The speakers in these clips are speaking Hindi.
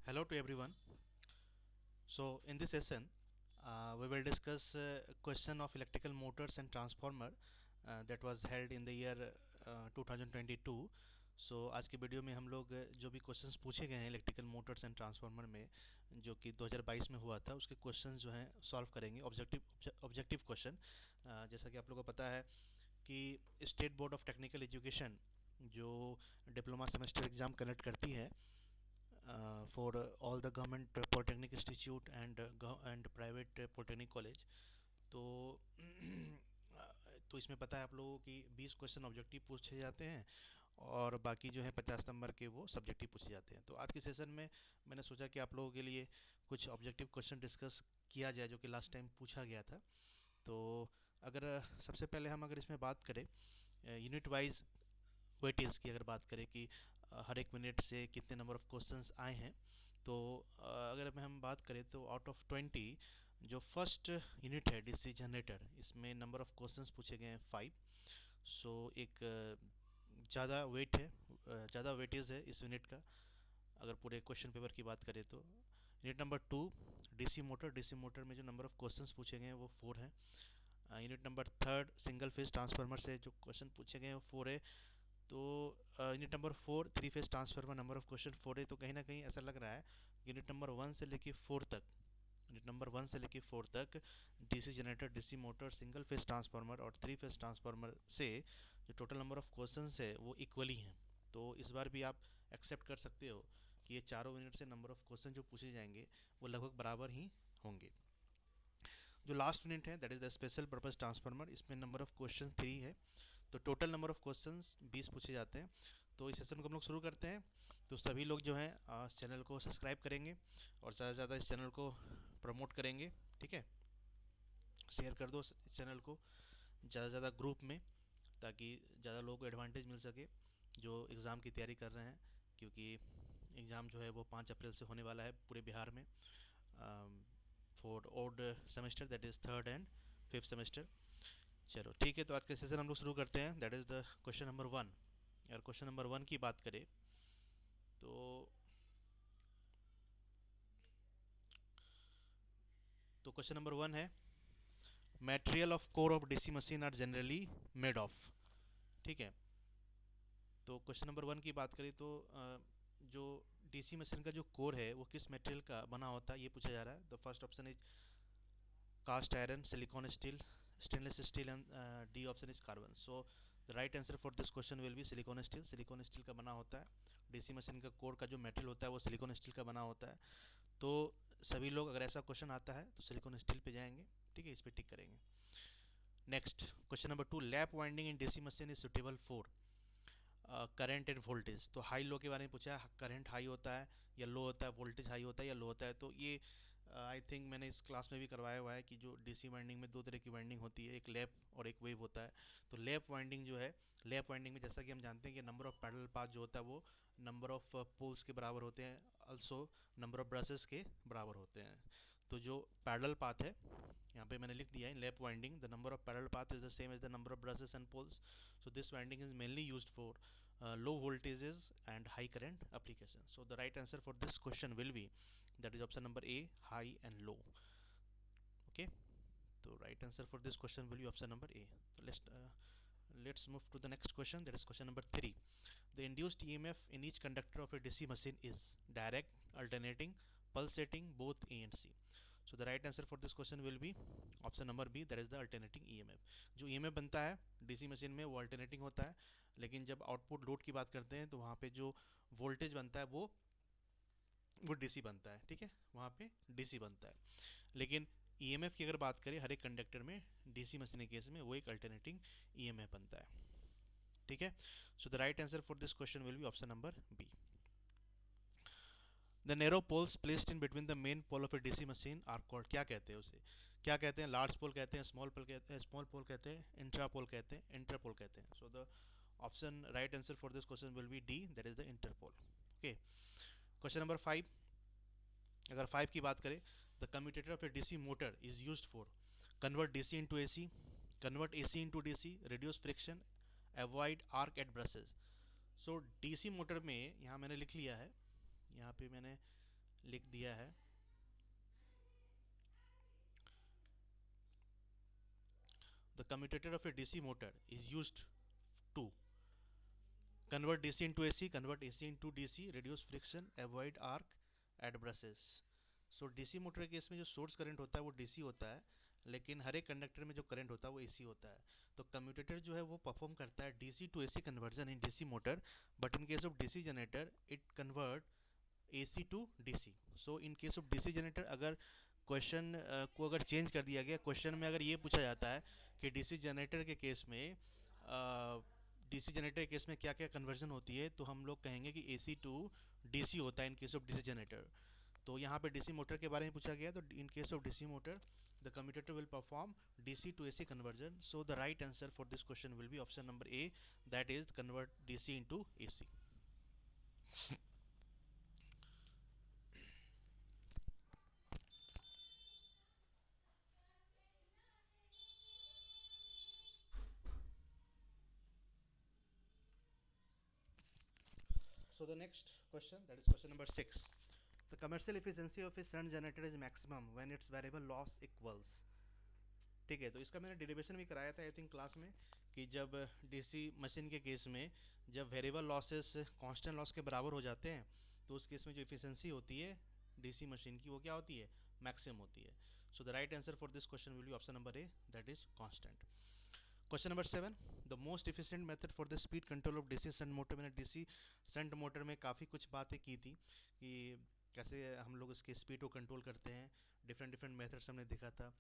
Hello to everyone. So in this session, we will discuss question of electrical motors and transformer that was held in the year 2022. सो आज की वीडियो में हम लोग जो भी क्वेश्चंस पूछे गए हैं इलेक्ट्रिकल मोटर्स एंड ट्रांसफार्मर में जो कि 2022 में हुआ था उसके क्वेश्चंस जो हैं सॉल्व करेंगे ऑब्जेक्टिव क्वेश्चन। जैसा कि आप लोगों को पता है कि state board of technical education जो डिप्लोमा सेमेस्टर एग्ज़ाम कंडक्ट करती है for all the government polytechnic institute and private polytechnic college। तो तो इसमें पता है आप लोगों की 20 क्वेश्चन ऑब्जेक्टिव पूछे जाते हैं और बाकी जो है 50 नंबर के वो सब्जेक्टिव पूछे जाते हैं। तो आज के सेशन में मैंने सोचा कि आप लोगों के लिए कुछ ऑब्जेक्टिव क्वेश्चन डिस्कस किया जाए जो कि लास्ट टाइम पूछा गया था। तो अगर सबसे पहले हम अगर इसमें बात करें यूनिट वाइज वेटेज की, अगर बात करें कि हर एक मिनट से कितने नंबर ऑफ क्वेश्चंस आए हैं, तो अगर हम बात करें तो आउट ऑफ 20 जो फर्स्ट यूनिट है डीसी जनरेटर, इसमें नंबर ऑफ क्वेश्चंस पूछे गए हैं 5। सो एक ज़्यादा वेट है, ज़्यादा वेटेज है इस यूनिट का अगर पूरे क्वेश्चन पेपर की बात करें तो। यूनिट नंबर 2 डीसी मोटर में जो नंबर ऑफ क्वेश्चंस पूछे गए हैं वो 4 हैं। Unit number 3 single phase transformer से जो क्वेश्चन पूछे गए हैं वो 4 है। तो unit number 4 three phase transformer number of question 4 है। तो कहीं ना कहीं ऐसा लग रहा है यूनिट नंबर 1 से लेके 4 तक, यूनिट नंबर 1 से लेके 4 तक DC generator, DC motor, single phase transformer और थ्री फेज ट्रांसफार्मर से जो टोटल नंबर ऑफ क्वेश्चन है वो इक्वली हैं। तो इस बार भी आप एक्सेप्ट कर सकते हो कि ये चारों यूनिट से नंबर ऑफ क्वेश्चन जो पूछे जाएंगे वो लगभग बराबर ही होंगे। जो लास्ट यूनिट है that is the special purpose transformer, इसमें नंबर ऑफ क्वेश्चन 3 है। तो टोटल नंबर ऑफ क्वेश्चंस 20 पूछे जाते हैं। तो इस सेशन को हम लोग शुरू करते हैं। तो सभी लोग जो हैं चैनल को सब्सक्राइब करेंगे और ज़्यादा से ज़्यादा इस चैनल को प्रमोट करेंगे, ठीक है। शेयर कर दो इस चैनल को ज़्यादा से ज़्यादा ग्रुप में, ताकि ज़्यादा लोगों को एडवांटेज मिल सके जो एग्ज़ाम की तैयारी कर रहे हैं, क्योंकि एग्ज़ाम जो है वो 5 अप्रैल से होने वाला है पूरे बिहार में for old semester that is third and fifth semester. चलो ठीक है, तो आज के सेशन हम लोग शुरू करते हैं। That is the question number 1। अगर क्वेश्चन नंबर 1 की बात करें तो क्वेश्चन नंबर 1 है material of core of DC machine are generally made of, ठीक है। तो क्वेश्चन नंबर 1 की बात करें तो जो डीसी मशीन का जो कोर है वो किस मटेरियल का बना होता है ये पूछा जा रहा है। The first option is cast iron, silicon steel, stainless steel and D option is carbon. So the right answer for this question will be silicon steel. Silicon steel का बना होता है, डीसी मशीन का कोर का जो मेटल होता है वो सिलिकॉन स्टील का बना होता है। तो सभी लोग अगर ऐसा क्वेश्चन आता है तो सिलिकॉन स्टील पे जाएंगे, ठीक है, इस पर टिक करेंगे। Next question number 2, lap winding in DC machine is suitable for current end voltage. तो हाई लो के बारे में पूछा है, करंट हाई होता है या लो होता है, वोल्टेज हाई होता है या लो होता है। तो ये आई थिंक मैंने इस क्लास में भी करवाया हुआ है कि जो डीसी वाइंडिंग में दो तरह की वाइंडिंग होती है, एक लैप और एक वेव होता है। तो लैप वाइंडिंग जो है, लैप वाइंडिंग में जैसा कि हम जानते हैं कि नंबर ऑफ पैरेलल पाथ जो होता है वो नंबर ऑफ पोल्स के बराबर होते हैं, अल्सो नंबर ऑफ ब्रशेस के बराबर होते हैं। तो जो पैरेलल पाथ है यहाँ पे मैंने लिख दिया है lap winding, the number of parallel path is the same as the number of brushes and poles. So this winding is mainly used for low voltages and high current application. So the right answer for this question will be, that is option number A, high and low. Okay, so right answer for this question will be option number A. So let's move to the next question, that is question number 3. The induced EMF in each conductor of a DC machine is direct, alternating, pulsating, both A and C. So the right answer for this question will be option number B, that is the alternating EMF. जो EMF बनता है डीसी मशीन में वो अल्टरनेटिंग होता है, लेकिन जब आउटपुट लोड की बात करते हैं तो वहाँ पे जो वोल्टेज बनता है वो डीसी बनता है, ठीक है, वहाँ पे डीसी बनता है। लेकिन ईएमएफ की अगर बात करें हर एक कंडक्टर में डीसी मशीन के केस में वो एक अल्टरनेटिंग ईएमएफ बनता है, ठीक है। So the right answer for this question will be option number B. The narrow poles placed in between the main pole of a DC machine are called, क्या कहते हैं उसे, क्या कहते हैं, लार्ज पोल कहते हैं, स्मॉल पोल कहते हैं, स्मॉल पोल कहते हैं, इंट्रा पोल कहते हैं, इंटर पोल कहते हैं। So the option right answer for this question will be D, that is the inter pole. Okay, question number 5, अगर 5 की बात करें, the commutator of a DC motor is used for convert DC into AC, convert AC into DC, reduce friction, avoid arc at brushes. So DC motor में यहाँ मैंने लिख लिया है, यहाँ पे मैंने लिख दिया है। The commutator of a DC motor is used to convert DC into AC, convert AC into DC, reduce friction, avoid arc at brushes. So DC motor के केस में जो सोर्स करंट होता है वो डीसी होता है, लेकिन हर एक कंडक्टर में जो करंट होता है वो एसी होता है। तो कम्यूटेटर जो है वो परफॉर्म करता है DC to AC conversion in DC motor, but in case of DC generator it convert AC to DC. So in case of DC generator अगर क्वेश्चन को अगर चेंज कर दिया गया, क्वेश्चन में अगर ये पूछा जाता है कि डीसी जनरेटर के केस में डीसी जनरेटर के केस में क्या क्या कन्वर्जन होती है, तो हम लोग कहेंगे कि एसी टू डीसी होता है इन केस ऑफ डीसी जनरेटर। तो यहाँ पे डीसी मोटर के बारे में पूछा गया, तो in case of DC motor the commutator will perform DC to AC conversion. So the right answer for this question will be option number A, that is convert DC into AC. So the next question, that is question number 6. The commercial efficiency of a shunt generator is maximum when its variable loss equals। ठीक है, तो इसका मैंने डेरिवेशन भी कराया था आई थिंक क्लास में, कि जब डीसी मशीन के केस में जब वेरिएबल लॉसेस कांस्टेंट लॉस के बराबर हो जाते हैं, तो उस केस में जो इफिशिएंसी होती है डीसी मशीन की वो क्या होती है, मैक्सिमम होती है। So the right answer for this question will be option number A, that is constant. Question number 7, the most efficient method for the speed control of DC shunt motor. मैंने डीसी शंट मोटर में काफ़ी कुछ बातें की थी कि कैसे हम लोग इसकी स्पीड को कंट्रोल करते हैं, डिफरेंट डिफरेंट मेथड्स हमने देखा था,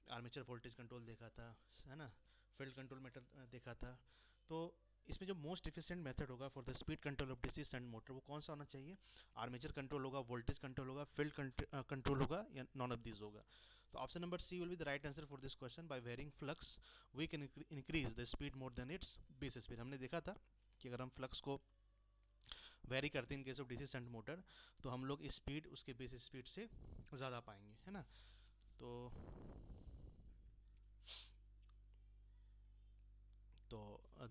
आर्मेचर वोल्टेज कंट्रोल देखा था, है ना, फील्ड कंट्रोल मेथड देखा था। तो इसमें जो मोस्ट एफिशिएंट मेथड होगा for the speed control of DC shunt motor वो कौन सा होना चाहिए, आर्मेचर कंट्रोल होगा, वोल्टेज कंट्रोल होगा, फील्ड कंट्रोल होगा, या नॉन ऑफ दिस होगा। तो option number C will be the right answer for this question. By varying flux we can increase the speed more than its base speed. हमने देखा था कि अगर हम फ्लक्स को वेरी करते हैं इन case of DC shunt motor, तो हम लोग स्पीड उसके बेस स्पीड से ज़्यादा पाएंगे, है ना। तो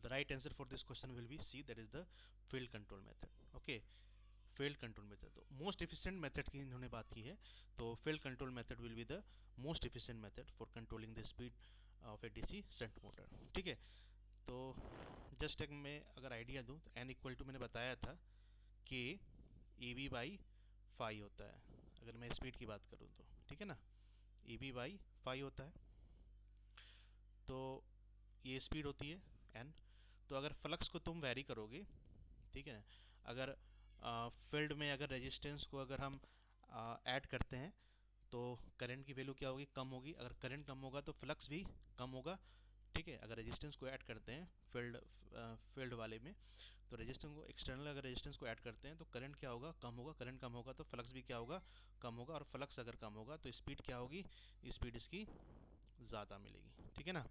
the right answer for this question will be C, that is the field control method। okay, field control method, तो most efficient method की इन्होंने बात की है, तो field control method will be the most efficient method for controlling the speed of a DC shunt motor। ठीक है, तो जस्ट एक मैं अगर आइडिया दूँ तो n इक्वल टू मैंने बताया था कि ए बी बाई फाई होता है, अगर मैं स्पीड की बात करूँ तो, ठीक है ना, ए बी बाई फाई होता है, तो ये स्पीड होती है एन। तो अगर फ्लक्स को तुम वैरी करोगे, ठीक है ना, अगर फील्ड में अगर रेजिस्टेंस को अगर हम ऐड करते हैं तो करंट की वैल्यू क्या होगी, कम होगी। अगर करंट कम होगा तो फ्लक्स भी कम होगा, ठीक है। अगर रेजिस्टेंस को ऐड करते हैं फील्ड वाले में, तो रेजिस्टेंस को एक्सटर्नल अगर रेजिस्टेंस को ऐड करते हैं तो करंट क्या होगा, कम होगा। करंट कम होगा तो फ्लक्स भी क्या होगा, कम होगा। और फ्लक्स अगर कम होगा तो स्पीड क्या होगी, स्पीड इसकी ज़्यादा मिलेगी, ठीक है ना।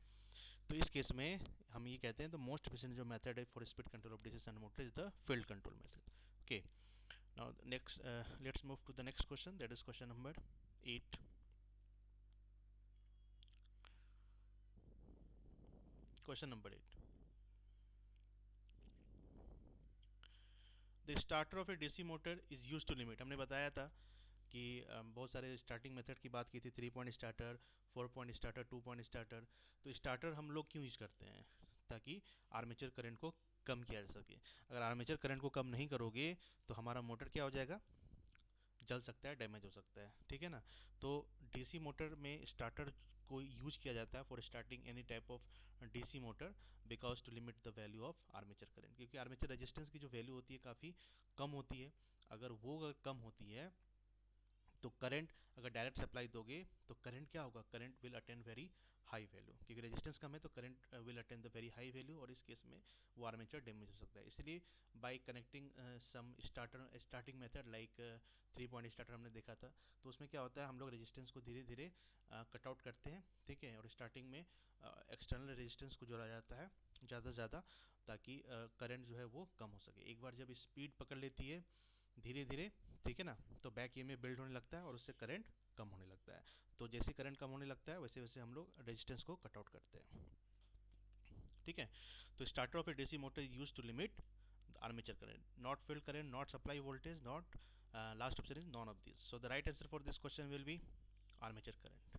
तो इस केस में हम ये कहते हैं द मोस्ट एफिशिएंट जो मेथड है for speed control of DC shunt motor is the field control method. Okay, now next let's move to the next question, that is question number 8। Question number 8, the starter of a DC motor is use to limit. हमने बताया था कि बहुत सारे स्टार्टिंग मेथड की बात की थी, 3 point starter, 4 point starter, 2 point starter. तो स्टार्टर हम लोग क्यों यूज करते हैं, ताकि आर्मेचर करंट को कम किया जा सके। अगर आर्मेचर करंट को कम नहीं करोगे तो हमारा मोटर क्या हो जाएगा, जल सकता है, डैमेज हो सकता है, ठीक है ना। तो डीसी मोटर में स्टार्टर को यूज किया जाता है for starting any type of DC motor, because to limit the value of armature current, क्योंकि आर्मेचर रेजिस्टेंस की जो वैल्यू होती है काफ़ी कम होती है। अगर वो कम होती है तो करंट अगर डायरेक्ट सप्लाई दोगे तो करंट क्या होगा, current will attain very high value, क्योंकि रेजिस्टेंस कम है तो current will attain the very high value, और इस केस में वो आर्मेचर डैमेज हो सकता है। इसलिए by connecting some starting method like 3 point starter हमने देखा था, तो उसमें क्या होता है, हम लोग रेजिस्टेंस को धीरे धीरे कट आउट करते हैं, ठीक है। और स्टार्टिंग में एक्सटर्नल रेजिस्टेंस को जोड़ा जाता है ज़्यादा से ज़्यादा, ताकि करंट जो है वो कम हो सके। एक बार जब स्पीड पकड़ लेती है धीरे धीरे, ठीक है ना, तो बैक ईएमएफ बिल्ड होने लगता है और उससे करंट कम होने लगता है। तो जैसे करंट कम होने लगता है वैसे वैसे हम लोग रेजिस्टेंस को कट आउट करते हैं, ठीक है। तो starter of a DC motor use to limit armature current, not field current, not supply voltage, not Last option is none of these. So the right answer for this question will be armature current.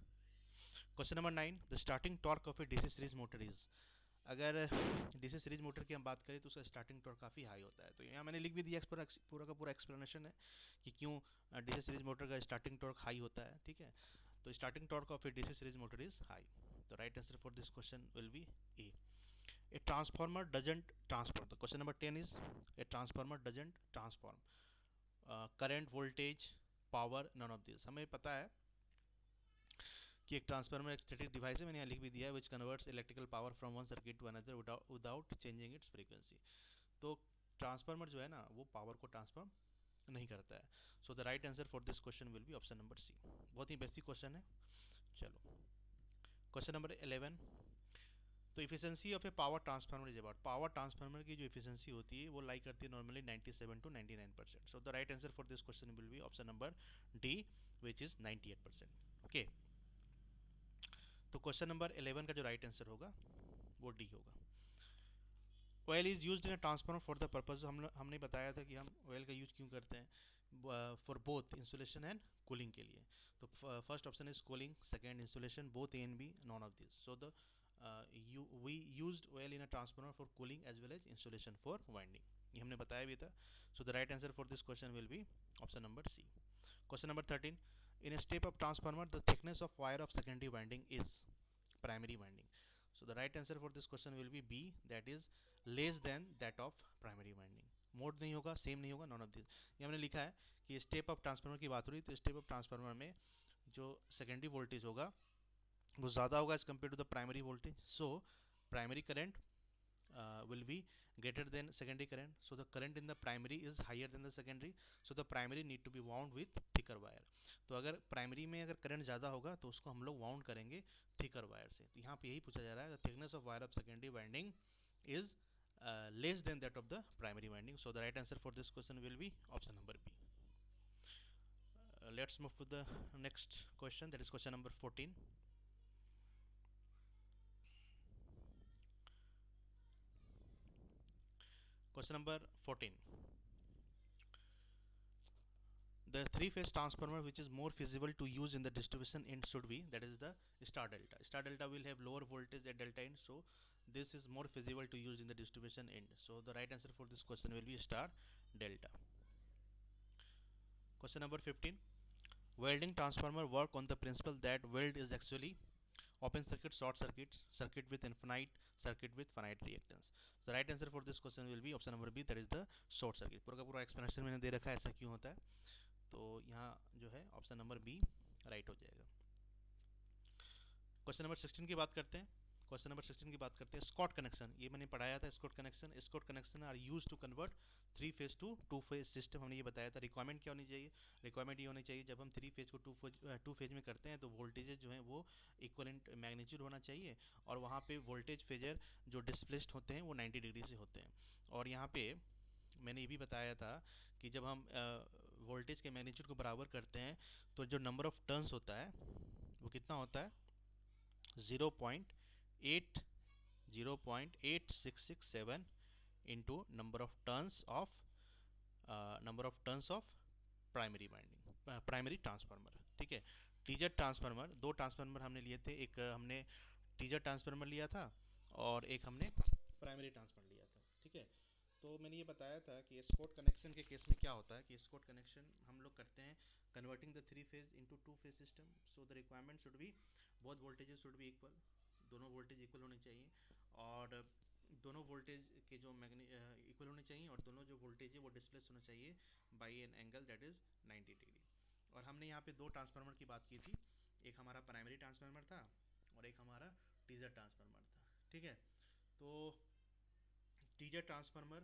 Question number 9, the starting torque of a DC series motor is. अगर डीसी सीरीज मोटर की हम बात करें तो उसका स्टार्टिंग टॉर्क काफ़ी हाई होता है, तो यहाँ मैंने लिख भी दिया, पूरा का पूरा एक्सप्लेनेशन है कि क्यों डीसी सीरीज मोटर का स्टार्टिंग टॉर्क हाई होता है, ठीक है। तो starting torque of a DC series motor is high. तो right answer for this question will be A. A transformer doesn't transform. The question number 10 is, a transformer doesn't transform current, voltage, power, none of this. हमें पता है कि एक ट्रांसफार्मर एक स्टैटिक डिवाइस है, मैंने यहाँ लिख भी दिया है, which converts electrical power from one circuit to another without changing its frequency. तो ट्रांसफार्मर जो है ना वो पावर को ट्रांसफॉर्म नहीं करता है। So the right answer for this question will be option number C. बहुत ही बेसिक क्वेश्चन है। चलो क्वेश्चन नंबर 11, तो efficiency of A power transformer is about. Power transformer की जो इफिशियंसी होती है वो लाई करती है normally 97 to 99%। So the right answer for this question will be option number D, which is 98%। Okay, तो क्वेश्चन नंबर 11 का जो राइट आंसर होगा वो डी होगा। Oil is used in a transformer for the purpose, हमने बताया था कि हम ऑयल का यूज क्यों करते हैं, for both insulation and cooling के लिए। तो first option is cooling, second insulation, both A and B, none of this. So the we used oil in a transformer for cooling as well as insulation for winding, ये हमने बताया भी था। So the right answer for this question will be option number C. Question number 13, in a step up transformer the thickness of wire of secondary winding is primary winding. So the right answer for this question will be B, that is less than that of primary winding. Mode नहीं होगा, सेम नहीं होगा, नॉन ऑफ दिस। ये हमने लिखा है कि स्टेप अप ट्रांसफार्मर की बात हो रही, तो स्टेप अप ट्रांसफार्मर में जो सेकेंडरी वोल्टेज होगा वो ज़्यादा होगा as compare to the primary voltage. So primary current will be greater than secondary current, so the current in the primary is higher than the secondary, so the primary need to be wound with thicker wire. तो अगर प्राइमरी में अगर करंट ज़्यादा होगा तो उसको हम लोग वाउंड करेंगे थिकर वायर से। तो यहाँ पे यही पूछा जा रहा है, the thickness of wire of secondary winding is less than that of the primary winding. So the right answer for this question will be option number B. Let's move to the next question, that is question number 14. Question number 14, the three-phase transformer which is more feasible to use in the distribution end should be, that is the star delta. Star delta will have lower voltage at delta end, so this is more feasible to use in the distribution end. So the right answer for this question will be star delta. Question number 15, welding transformer work on the principle that weld is actually open circuit, short circuit, circuit with infinite, circuit with finite reactance. The right answer for this question will be option number B, that is the short circuit. पूरा का पूरा एक्सप्लेनेशन मैंने दे रखा है ऐसा क्यों होता है, तो यहाँ जो है ऑप्शन नंबर बी राइट हो जाएगा। क्वेश्चन नंबर 16 की बात करते हैं। क्वेश्चन नंबर 16 की बात करते हैं, स्कॉट कनेक्शन, ये मैंने पढ़ाया था। Scott connection are use to convert three phase to two phase system, हमने ये बताया था। रिक्वायरमेंट क्या होनी चाहिए, रिक्वायरमेंट ये होनी चाहिए जब हम थ्री फेज को टू फेज में करते हैं तो वोल्टेजेस जो हैं वो इक्वलेंट मैग्नीट्यूड होना चाहिए, और वहाँ पे वोल्टेज फेजर जो डिस्प्लेस्ड होते हैं वो 90 डिग्री से होते हैं। और यहाँ पे मैंने ये भी बताया था कि जब हम वोल्टेज के मैग्नीट्यूड को बराबर करते हैं तो जो नंबर ऑफ टर्न्स होता है वो कितना होता है, 0.8667 into number of turns of primary winding, primary transformer, ठीक है। टीजर ट्रांसफार्मर, दो ट्रांसफार्मर हमने लिए थे, एक हमने टीजर ट्रांसफार्मर लिया था और एक हमने प्राइमरी ट्रांसफार्मर लिया था, ठीक है। तो मैंने ये बताया था कि स्कॉट कनेक्शन के केस में क्या होता है कि स्कॉट कनेक्शन हम लोग करते हैं converting the three phase into two phase system. So the requirement should be, both voltages should be equal, दोनों वोल्टेज इक्वल होने चाहिए, और दोनों वोल्टेज के जो इक्वल होने चाहिए, और दोनों जो वोल्टेज है वो डिस्प्लेस होना चाहिए by an angle that is 90 degree. और हमने यहाँ पे दो ट्रांसफार्मर की बात की थी, एक हमारा प्राइमरी ट्रांसफार्मर था और एक हमारा टीजर ट्रांसफार्मर था, ठीक है। तो teaser transformer,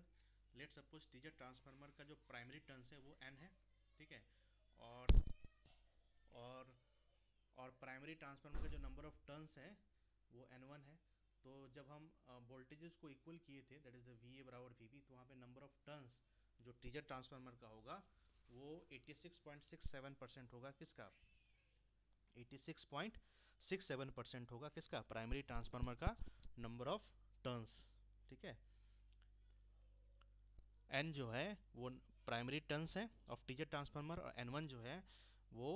let suppose teaser transformer का जो प्राइमरी टर्न्स है वो n है, ठीक है, और और और प्राइमरी ट्रांसफार्मर का जो नंबर ऑफ टर्न्स है वो n1 है। तो जब हम वोल्टेजेस को इक्वल किए थे, that is the V A बराबर वी बी, तो वहाँ पे नंबर ऑफ टर्न्स जो टीजर ट्रांसफार्मर का होगा वो 86.67% होगा, किसका, 86.67% होगा, किसका, प्राइमरी ट्रांसफार्मर का नंबर ऑफ टर्न्स, ठीक है। एन जो है वो प्राइमरी प्राइमरी टर्न्स है ऑफ टीजेड ट्रांसफार्मर, और N1 जो है वो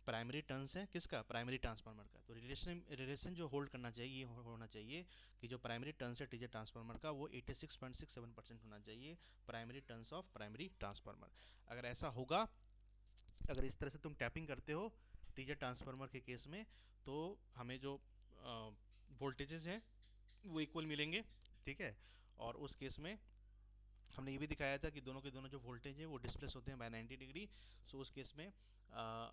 प्राइमरी टर्न्स है किसका, प्राइमरी ट्रांसफार्मर का। तो रिलेशन जो होल्ड करना चाहिए ये होना चाहिए कि जो प्राइमरी टर्न्स है टीजेड ट्रांसफार्मर का वो 86.67% होना चाहिए primary turns of primary transformer. अगर ऐसा होगा, अगर इस तरह से तुम टैपिंग करते हो टीजेड ट्रांसफार्मर के केस में, तो हमें जो वोल्टेजेस हैं वो इक्वल मिलेंगे, ठीक है। और उस केस में हमने ये भी दिखाया था कि दोनों के दोनों जो वोल्टेज है वो डिस्प्लेस होते हैं बाय 90 डिग्री। सो उस केस में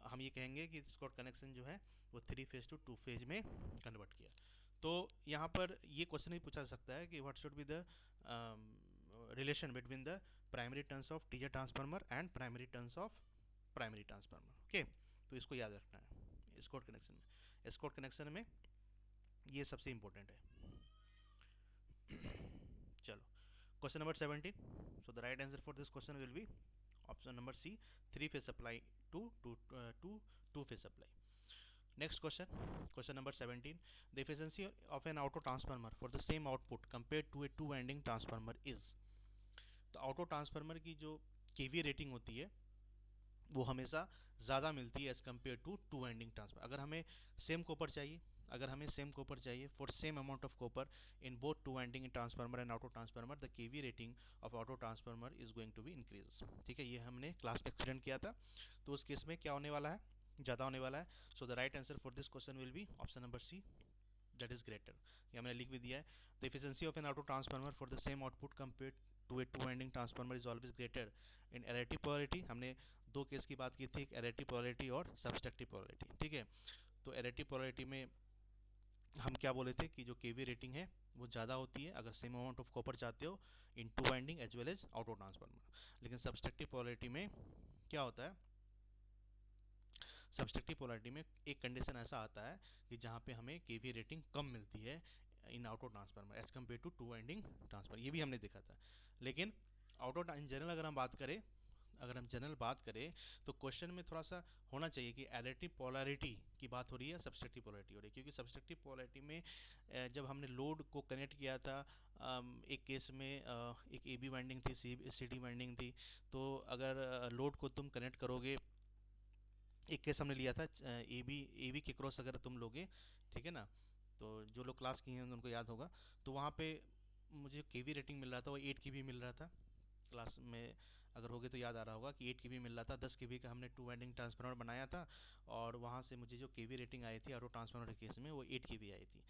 हम ये कहेंगे कि स्कॉट कनेक्शन जो है वो 3 फेज टू 2 फेज में कन्वर्ट किया। तो यहाँ पर ये क्वेश्चन भी पूछा जा सकता है कि what should be the relation between the primary turns of TZ transformer and primary turns of primary transformer. Okay, तो इसको याद रखना है स्कॉट कनेक्शन में। स्कॉट कनेक्शन में ये सबसे इंपॉर्टेंट है। चलो, question number 17. So the right answer for this question will be option number C, 3-phase supply to two-phase supply. Next question, question number 17. The efficiency of an auto transformer for the same output compared to a two-winding transformer is. तो auto transformer की जो kVA rating होती है वो हमेशा ज़्यादा मिलती है as compare to two winding transformer. अगर हमें सेम कॉपर चाहिए, अगर हमें सेम कॉपर चाहिए for same amount of copper in both two winding transformer and auto transformer, the KV rating of auto transformer is going to be increase. ठीक है, ये हमने क्लास में एक्सप्लेन किया था। तो उस केस में क्या होने वाला है, ज़्यादा होने वाला है। So the right answer for this question will be option number C, that is greater. ये मैंने लिख भी दिया है। The efficiency of an auto transformer for the same output compared to a two winding transformer is always greater in additive polarity. हमने दो केस की बात की थी, एक एरेटिव पोलैरिटी और सब्सट्रैक्टिव पोलैरिटी। ठीक है, तो एरेटिव पोलैरिटी में हम क्या बोले थे कि जो केवी रेटिंग है वो ज़्यादा होती है अगर सेम अमाउंट ऑफ कॉपर चाहते हो in two winding as well as auto transformer. लेकिन सब्सट्रैक्टिव पोलैरिटी में क्या होता है, सब्सट्रैक्टिव पोलैरिटी में एक कंडीशन ऐसा आता है कि जहाँ पे हमें केवी रेटिंग कम मिलती है in auto transformer as compare to two winding transformer. ये भी हमने देखा था। लेकिन ऑटो इन जनरल अगर हम जनरल बात करें तो क्वेश्चन में थोड़ा सा होना चाहिए कि एडिटिव पोलैरिटी की बात हो रही है, सब्सट्रैक्टिव पोलैरिटी हो रही है। क्योंकि सब्सट्रैक्टिव पोलैरिटी में जब हमने लोड को कनेक्ट किया था, एक केस में एक ए बी वाइंडिंग थी, सी डी वाइंडिंग थी। तो अगर लोड को तुम कनेक्ट करोगे, एक केस हमने लिया था ए बी के क्रॉस अगर तुम लोगे, ठीक है ना, तो जो लोग क्लास किए हैं उनको याद होगा। तो वहाँ पे मुझे केवी रेटिंग मिल रहा था वो 8 की भी मिल रहा था। क्लास में अगर होगे तो याद आ रहा होगा कि 8 के बी मिल रहा था। 10 के बी का हमने टू वाइंडिंग ट्रांसफार्मर बनाया था और वहाँ से मुझे जो केवी रेटिंग आई थी ऑटो ट्रांसफार्मर के केस में वो 8 के बी आई थी।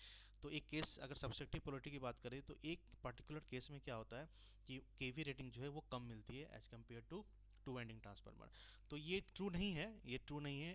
तो एक केस अगर सब्सट्रैक्टिव पोलैरिटी की बात करें तो एक पर्टिकुलर केस में क्या होता है कि केवी रेटिंग जो है वो कम मिलती है as compare to two winding transformer. तो ये ट्रू नहीं है, ये ट्रू नहीं है,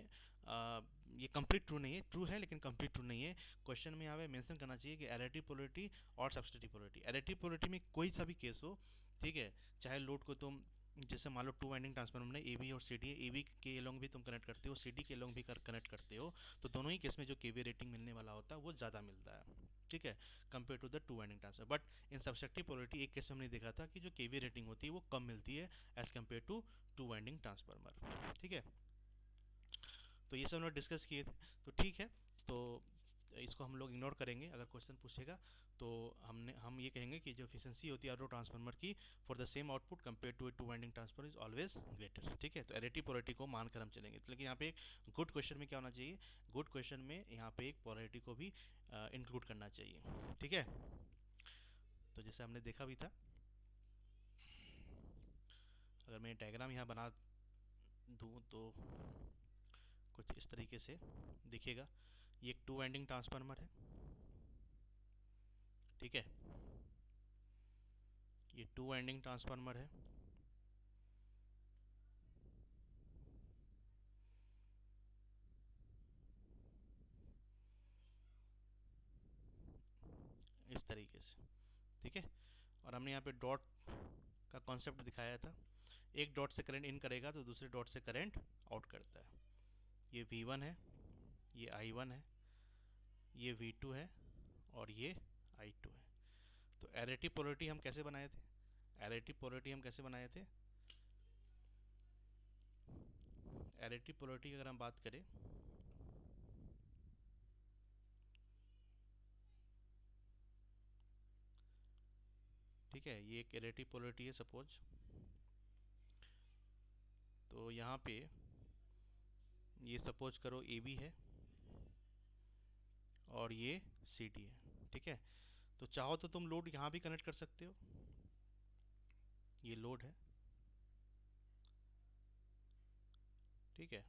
ये कंप्लीट ट्रू नहीं है, ट्रू है लेकिन कंप्लीट ट्रू नहीं है। क्वेश्चन में यहाँ पे मेंशन करना चाहिए कि एडिटिव पोलैरिटी और सब्सट्रैक्टिव पोलैरिटी। एडिटिव पोलैरिटी में कोई सा भी केस हो, ठीक है, चाहे लोड को तुम जैसे मान लो टू वाइंडिंग ट्रांसफार्मर में ए बी और सी डी है, ए बी के एलोंग भी तुम कनेक्ट करते हो, सी डी के एलोंग भी कनेक्ट करते हो, तो दोनों ही केस में जो केवी रेटिंग मिलने वाला होता है वो ज़्यादा मिलता है, ठीक है, compare to the two winding transformer. But in subtractive polarity एक केस में हमने देखा था कि जो केवी रेटिंग होती है वो कम मिलती है as compare to two winding transformer. ठीक है, तो ये सब हम लोग डिस्कस किए थे। तो ठीक है, तो इसको हम लोग इग्नोर करेंगे। अगर क्वेश्चन पूछेगा तो हम ये कहेंगे कि जो एफिशिएंसी होती है ऑटो ट्रांसफार्मर की for the same output compare to a two winding transformer is always greater. ठीक है, तो एडिटिव पोलैरिटी को मानकर हम चलेंगे। तो लेकिन यहाँ पे एक गुड क्वेश्चन में क्या होना चाहिए, गुड क्वेश्चन में यहाँ पे एक पोलैरिटी को भी इंक्लूड करना चाहिए। ठीक है, तो जैसे हमने देखा भी था, अगर मैं डायग्राम यहाँ बना दूँ तो कुछ इस तरीके से दिखेगा। ये एक टू वाइंडिंग ट्रांसफार्मर है, ठीक है, ये टू वाइंडिंग ट्रांसफार्मर है। इस तरीके से, ठीक है, और हमने यहाँ पे डॉट का कॉन्सेप्ट दिखाया था। एक डॉट से करंट इन करेगा तो दूसरे डॉट से करंट आउट करता है। ये V1 है, ये I1 है, ये V2 है और ये I2 है। तो एडिटिव पोलैरिटी हम कैसे बनाए थे, एडिटिव पोलैरिटी हम कैसे बनाए थे, एडिटिव पोलैरिटी की अगर हम बात करें ठीक है, ये एक एडिटिव पोलैरिटी है सपोज, यहाँ पे ये सपोज करो ए बी है और ये सी डी है, ठीक है। तो चाहो तो तुम लोड यहाँ भी कनेक्ट कर सकते हो, ये लोड है, ठीक है।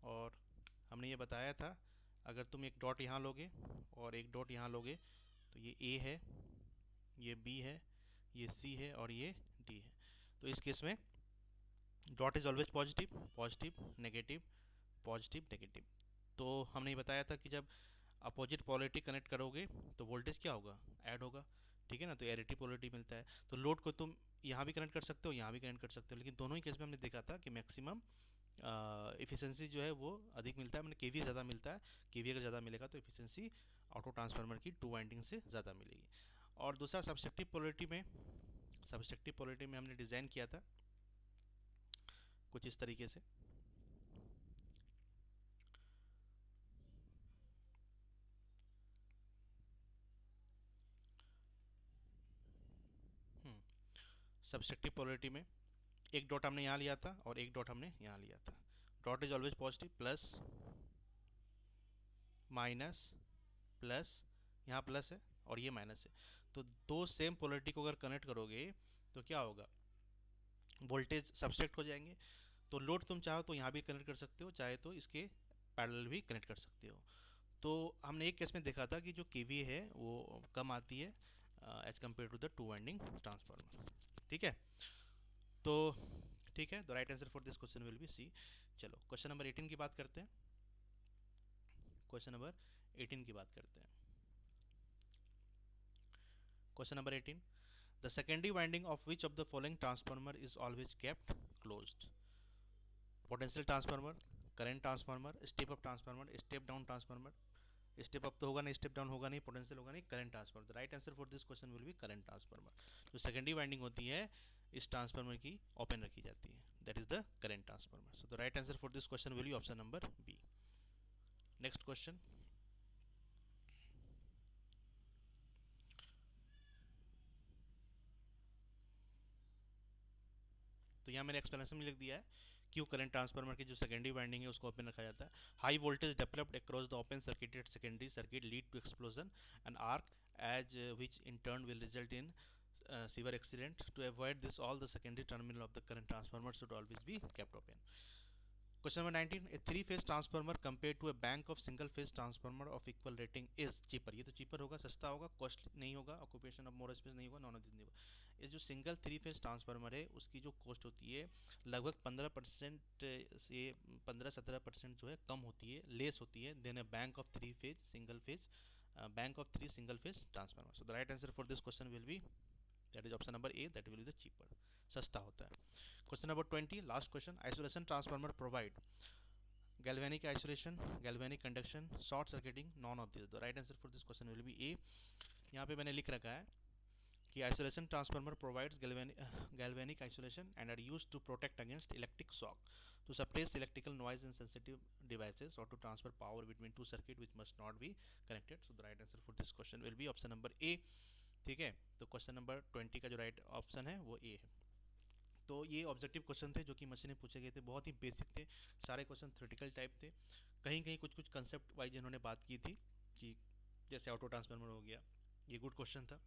और हमने ये बताया था अगर तुम एक डॉट यहाँ लोगे और एक डॉट यहाँ लोगे तो ये ए है, ये बी है, ये सी है और ये डी है। तो इस केस में dot is always positive, positive negative, positive negative. तो हमने ये बताया था कि जब अपोजिट पोलैरिटी कनेक्ट करोगे तो वोल्टेज क्या होगा, ऐड होगा, ठीक है ना। तो एडिटिव पोलैरिटी मिलता है। तो लोड को तुम यहाँ भी कनेक्ट कर सकते हो, यहाँ भी कनेक्ट कर सकते हो, लेकिन दोनों ही केस में हमने देखा था कि मैक्सिमम एफिशिएंसी जो है वो अधिक मिलता है, मतलब केवीए ज़्यादा मिलता है। केवीए अगर ज़्यादा मिलेगा तो एफिशिएंसी ऑटो ट्रांसफार्मर की टू वाइंडिंग से ज़्यादा मिलेगी। और दूसरा सब्सट्रैक्टिव पोलैरिटी में, सब्सट्रैक्टिव पोलैरिटी में हमने डिज़ाइन किया था कुछ इस तरीके से। सब्सट्रैक्टिव पोलैरिटी में एक डॉट हमने यहाँ लिया था और एक डॉट हमने यहाँ लिया था। Dot is always positive, plus minus plus, यहाँ प्लस है और ये माइनस है। तो दो सेम पोलैरिटी को अगर कनेक्ट करोगे तो क्या होगा, वोल्टेज सब्सट्रैक्ट हो जाएंगे। तो लोड तुम चाहो तो यहाँ भी कनेक्ट कर सकते हो, चाहे तो इसके पैरेलल भी कनेक्ट कर सकते हो। तो हमने एक केस में देखा था कि जो केवीए है वो कम आती है as compare to the two winding transformer, ठीक है। तो ठीक है, the right answer for this question will be C. चलो क्वेश्चन नंबर 18 की बात करते हैं। क्वेश्चन नंबर 18 की बात करते हैं। Question number 18, the secondary winding of which of the following transformer is always kept closed. Potential transformer, current transformer, step up transformer, step down transformer. Step up तो होगा नहीं, स्टेप डाउन होगा नहीं, पोटेंशियल होगा नहीं, current transformer. The right answer for this question will be current transformer. जो सेकेंडरी वाइंडिंग होती है इस ट्रांसफार्मर की ओपन रखी जाती है, that is the current transformer. So the right answer for this question will be option number B. Next question, तो यहाँ मैंने एक्सप्लेनेशन में लिख दिया है क्यों करंट ट्रांसफार्मर की जो सेकेंडरी वाइंडिंग है उसको ओपन रखा जाता है। High voltage developed across the open circuited secondary circuit lead to explosion and arc as which in turn will result in severe accident. To avoid this, all the secondary terminal of the current transformer should always be kept open. Question number 19, a three phase transformer compared to a bank of single phase transformer of equal rating is cheaper. ये तो cheaper होगा, सस्ता होगा, कॉस्ट नहीं होगा, ऑक्यूपेशन ऑफ मोर स्पेस नहीं होगा, नॉन ऑफ दिस नहीं होगा। ये जो सिंगल थ्री फेज ट्रांसफार्मर है उसकी जो कॉस्ट होती है लगभग 15% से 15-17% जो है कम होती है, लेस होती है then a bank of three phase single phase, bank of three single phase transformer. So the right answer for this question will be, that is option number A, that will be the cheaper, सस्ता होता है। Question number 20, last question, isolation transformer provide galvanic isolation, galvanic conduction, short circuiting, none of these. The right answer for this question will be A. यहाँ पे मैंने लिख रखा है कि isolation transformer provides galvanic isolation and are used to protect against electric shock, to suppress electrical noise in sensitive devices, or to transfer power between two circuits which must not be connected. So the right answer for this question will be option number A. ठीक है, तो क्वेश्चन नंबर 20 का जो राइट ऑप्शन है वो ए है। तो ये ऑब्जेक्टिव क्वेश्चन थे जो कि मशीन में पूछे गए थे, बहुत ही बेसिक थे, सारे क्वेश्चन थ्योरेटिकल टाइप थे। कहीं कहीं कुछ कुछ कंसेप्ट वाइज इन्होंने बात की थी कि जैसे ऑटो ट्रांसफार्मर हो गया, ये गुड क्वेश्चन था।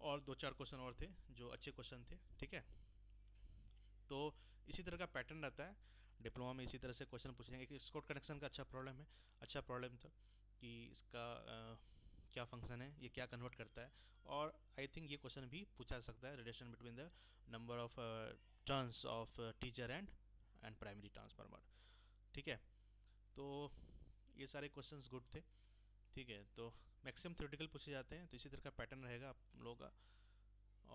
और दो चार क्वेश्चन और थे जो अच्छे क्वेश्चन थे, ठीक है। तो इसी तरह का पैटर्न रहता है डिप्लोमा में, इसी तरह से क्वेश्चन पूछे जाएंगे। कि स्कोर कनेक्शन का अच्छा प्रॉब्लम है, अच्छा प्रॉब्लम था कि इसका क्या फंक्शन है, ये क्या कन्वर्ट करता है। और आई थिंक ये क्वेश्चन भी पूछा जा सकता है, relation between the number of turns of teacher and primary transformer, ठीक है। तो ये सारे क्वेश्चंस गुड थे, ठीक है। तो मैक्सिमम थ्योरेटिकल पूछे जाते हैं, तो इसी तरह का पैटर्न रहेगा आप लोगों का।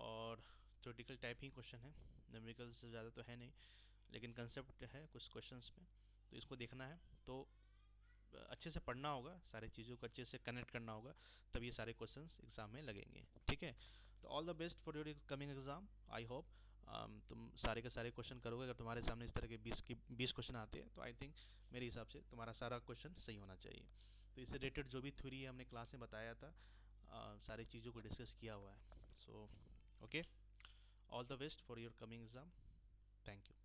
और थ्योरेटिकल टाइप ही क्वेश्चन है, न्यूमेरिकल से ज़्यादा तो है नहीं, लेकिन कंसेप्ट है कुछ क्वेश्चंस में, तो इसको देखना है। तो अच्छे से पढ़ना होगा, सारी चीज़ों को अच्छे से कनेक्ट करना होगा, तब ये सारे क्वेश्चंस एग्जाम में लगेंगे, ठीक है। तो all the best for your coming exam. I hope तुम सारे के सारे क्वेश्चन करोगे। अगर तुम्हारे सामने इस तरह के 20 क्वेश्चन आते हैं तो आई थिंक मेरे हिसाब से तुम्हारा सारा क्वेश्चन सही होना चाहिए। तो इससे रिलेटेड जो भी थ्योरी है हमने क्लास में बताया था, सारी चीज़ों को डिस्कस किया हुआ है। So okay, all the best for your coming exam. Thank you.